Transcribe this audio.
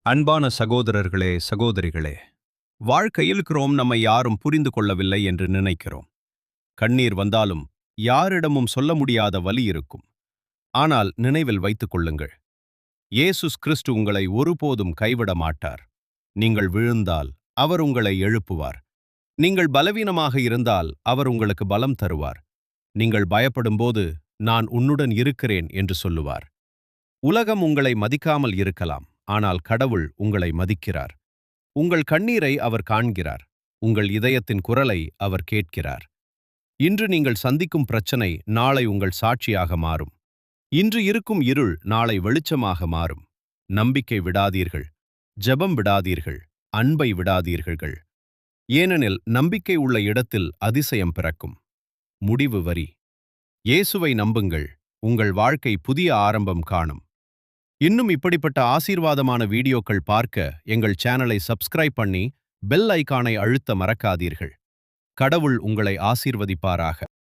அன்பான சகோதரர்களே, சகோதரிகளே, வாழ்க்கையில் நம்மை யாரும் புரிந்து கொள்ளவில்லை என்று நினைக்கிறோம். கண்ணீர் வந்தாலும் யாரிடமும் சொல்ல முடியாத வலி இருக்கும். ஆனால் நினைவில் வைத்துக் கொள்ளுங்கள், இயேசுஸ் கிறிஸ்து உங்களை ஒருபோதும் கைவிட மாட்டார். நீங்கள் விழுந்தால் அவர் உங்களை எழுப்புவார். நீங்கள் பலவீனமாக இருந்தால் அவர் உங்களுக்கு பலம் தருவார். நீங்கள் பயப்படும்போது நான் உன்னுடன் இருக்கிறேன் என்று சொல்லுவார். உலகம் உங்களை மதிக்காமல் இருக்கலாம், ஆனால் கடவுள் உங்களை மதிக்கிறார். உங்கள் கண்ணீரை அவர் காண்கிறார். உங்கள் இதயத்தின் குரலை அவர் கேட்கிறார். இன்று நீங்கள் சந்திக்கும் பிரச்சனை நாளை உங்கள் சாட்சியாக மாறும். இன்று இருக்கும் இருள் நாளை வெளிச்சமாக மாறும். நம்பிக்கை விடாதீர்கள். ஜெபம் விடாதீர்கள். அன்பை விடாதீர்கள். ஏனெனில் நம்பிக்கை உள்ள இடத்தில் அதிசயம் பிறக்கும். முடிவு வரி. இயேசுவை நம்புங்கள். உங்கள் வாழ்க்கை புதிய ஆரம்பம் காணும். இன்னும் இப்படிப்பட்ட ஆசீர்வாதமான வீடியோக்கள் பார்க்க எங்கள் சேனலை சப்ஸ்கிரைப் பண்ணி பெல் ஐகானை அழுத்த மறக்காதீர்கள். கடவுள் உங்களை ஆசீர்வதிப்பாராக.